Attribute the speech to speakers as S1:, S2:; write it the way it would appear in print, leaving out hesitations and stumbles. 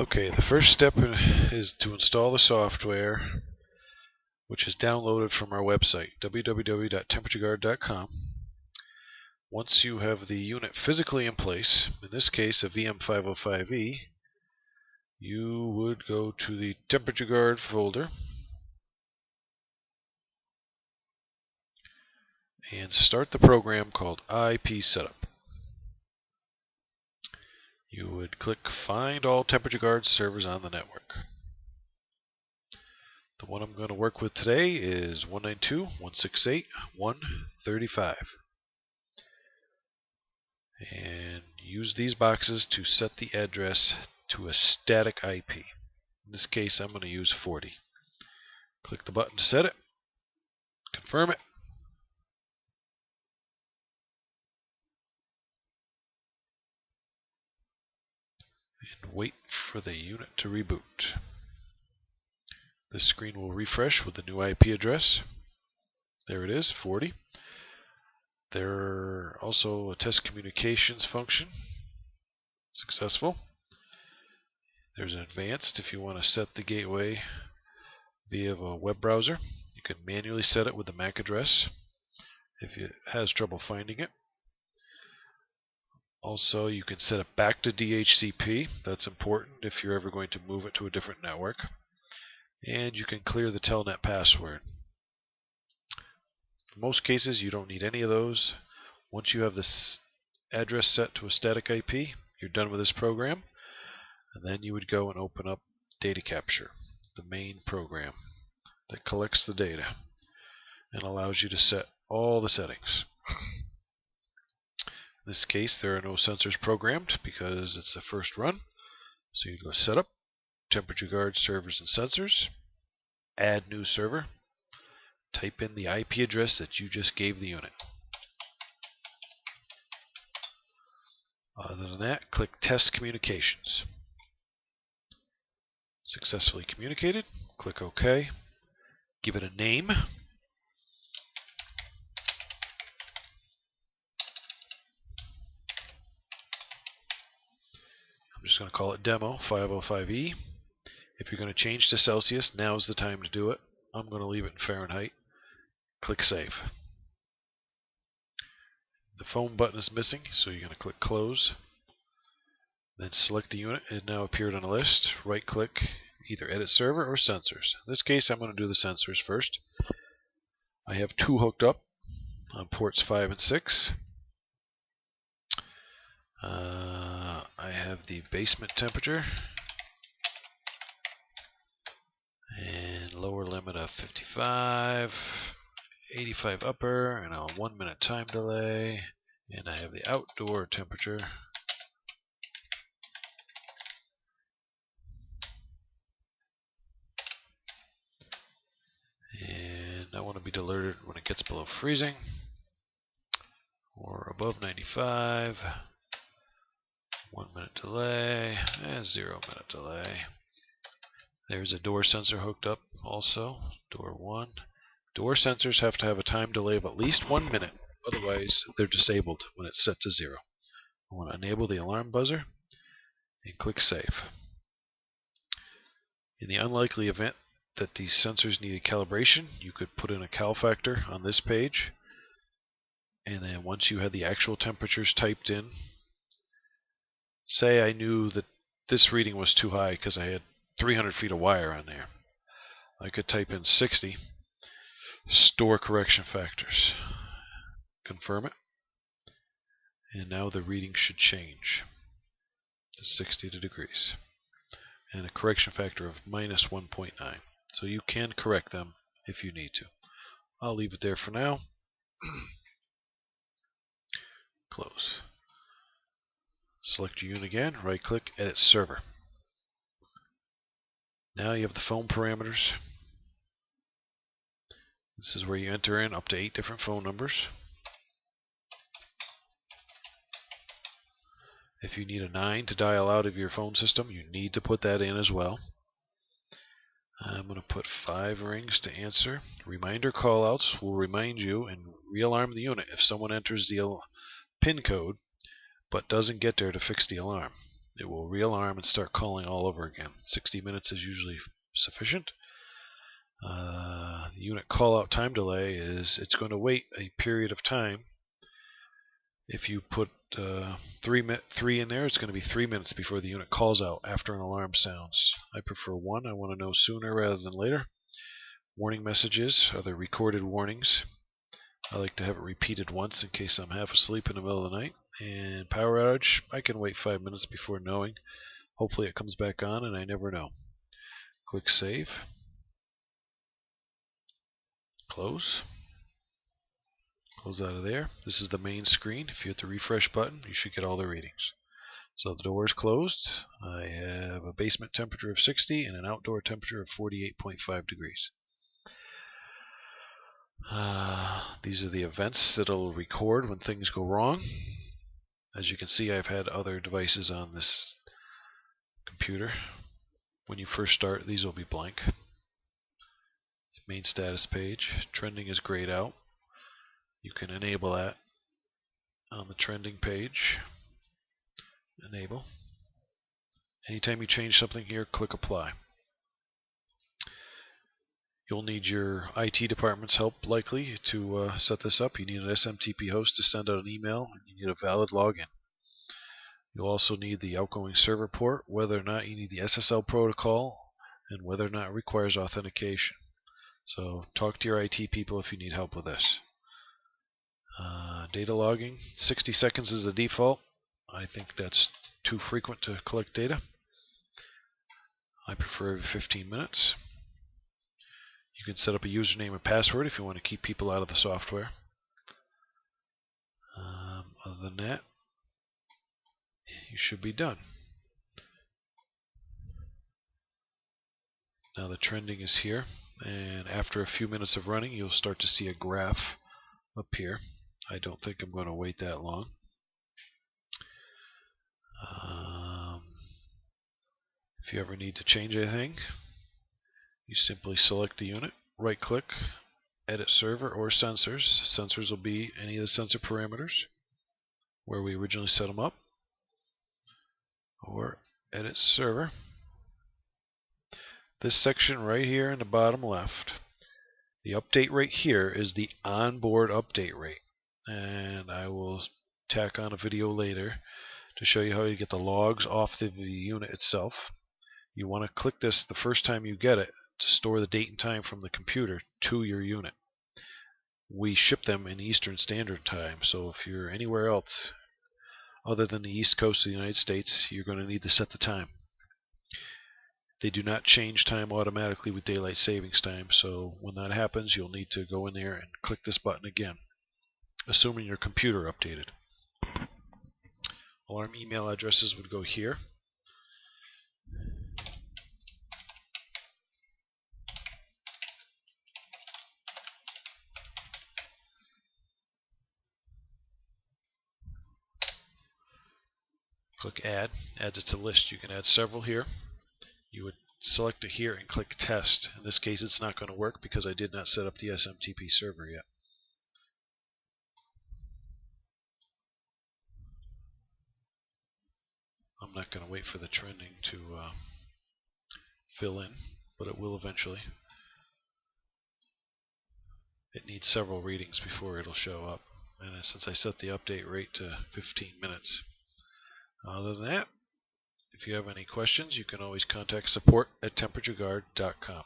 S1: Okay, the first step is to install the software, which is downloaded from our website, www.temperatureguard.com. Once you have the unit physically in place, in this case a VM505E, you would go to the Temperature Guard folder and start the program called IP Setup. You would click Find All Temperature Guard servers on the network. The one I'm going to work with today is 192.168.135. And use these boxes to set the address to a static IP. In this case, I'm going to use 40. Click the button to set it. Confirm it. And wait for the unit to reboot. This screen will refresh with the new IP address. There it is, 40. There also a test communications function. Successful. There's an advanced if you want to set the gateway via a web browser. You can manually set it with the MAC address if it has trouble finding it. Also, you can set it back to DHCP. That's important if you're ever going to move it to a different network. And you can clear the telnet password. In most cases, you don't need any of those. Once you have this address set to a static IP, you're done with this program. And then you would go and open up Data Capture, the main program that collects the data and allows you to set all the settings. In this case, there are no sensors programmed because it's the first run. So you go Setup, Temperature Guard Servers and Sensors, Add New Server, type in the IP address that you just gave the unit. Other than that, click Test Communications. Successfully communicated. Click OK. Give it a name. I'm just going to call it Demo 505E. If you're going to change to Celsius, now's the time to do it. I'm going to leave it in Fahrenheit. Click Save. The phone button is missing, so you're going to click Close. Then select the unit. It now appeared on a list. Right click, either Edit Server or Sensors. In this case, I'm going to do the sensors first. I have two hooked up on ports 5 and 6. I have the basement temperature and lower limit of 55, 85 upper, and a 1 minute time delay. And I have the outdoor temperature. And I want to be alerted when it gets below freezing or above 95. 1 minute delay and 0 minute delay. There's a door sensor hooked up also. Door 1. Door sensors have to have a time delay of at least 1 minute. Otherwise, they're disabled when it's set to 0. I want to enable the alarm buzzer and click Save. In the unlikely event that these sensors needed calibration, you could put in a cal factor on this page. And then once you had the actual temperatures typed in, say I knew that this reading was too high because I had 300 feet of wire on there, I could type in 60, store correction factors, confirm it, and now the reading should change to 60 degrees, and a correction factor of minus 1.9. So you can correct them if you need to. I'll leave it there for now. Close. Select your unit again, right click, Edit Server. Now you have the phone parameters. This is where you enter in up to 8 different phone numbers. If you need a 9 to dial out of your phone system, you need to put that in as well. I'm going to put 5 rings to answer. Reminder callouts will remind you and realarm the unit if someone enters the PIN code but doesn't get there to fix the alarm. it will realarm and start calling all over again. 60 minutes is usually sufficient. The unit call-out time delay is it's going to wait a period of time. If you put 3 in there, it's going to be 3 minutes before the unit calls out after an alarm sounds. I prefer 1. I want to know sooner rather than later. Warning messages are the recorded warnings. I like to have it repeated once in case I'm half asleep in the middle of the night. And power outage, I can wait 5 minutes before knowing. Hopefully it comes back on, and I never know. Click Save. Close. Close out of there. This is the main screen. If you hit the refresh button, you should get all the readings. So the door is closed. I have a basement temperature of 60 and an outdoor temperature of 48.5 degrees. These are the events that it'll record when things go wrong. As you can see, I've had other devices on this computer. When you first start, these will be blank. Main status page. Trending is grayed out. You can enable that on the trending page. Enable. Anytime you change something here, click Apply. You'll need your IT department's help likely to set this up. You need an SMTP host to send out an email, and you need a valid login. You'll also need the outgoing server port, whether or not you need the SSL protocol, and whether or not it requires authentication. So talk to your IT people if you need help with this. Data logging, 60 seconds is the default. I think that's too frequent to collect data. I prefer every 15 minutes. You can set up a username and password if you want to keep people out of the software. Other than that, you should be done. Now the trending is here, and after a few minutes of running, you'll start to see a graph appear. I don't think I'm going to wait that long. If you ever need to change anything, you simply select the unit, right-click, edit server or sensors. Sensors will be any of the sensor parameters where we originally set them up, or edit server. This section right here in the bottom left, the update rate here is the onboard update rate, and I will tack on a video later to show you how you get the logs off the unit itself. You want to click this the first time you get it to store the date and time from the computer to your unit. We ship them in Eastern Standard Time, so if you're anywhere else other than the East Coast of the United States, you're going to need to set the time. They do not change time automatically with daylight savings time, so when that happens, you'll need to go in there and click this button again, assuming your computer updated. Alarm email addresses would go here. Click Add, adds it to list. You can add several here. You would select it here and click Test. In this case, it's not going to work because I did not set up the SMTP server yet. I'm not going to wait for the trending to fill in, but it will eventually. It needs several readings before it'll show up, and since I set the update rate to 15 minutes. Other than that, if you have any questions, you can always contact support@temperatureguard.com.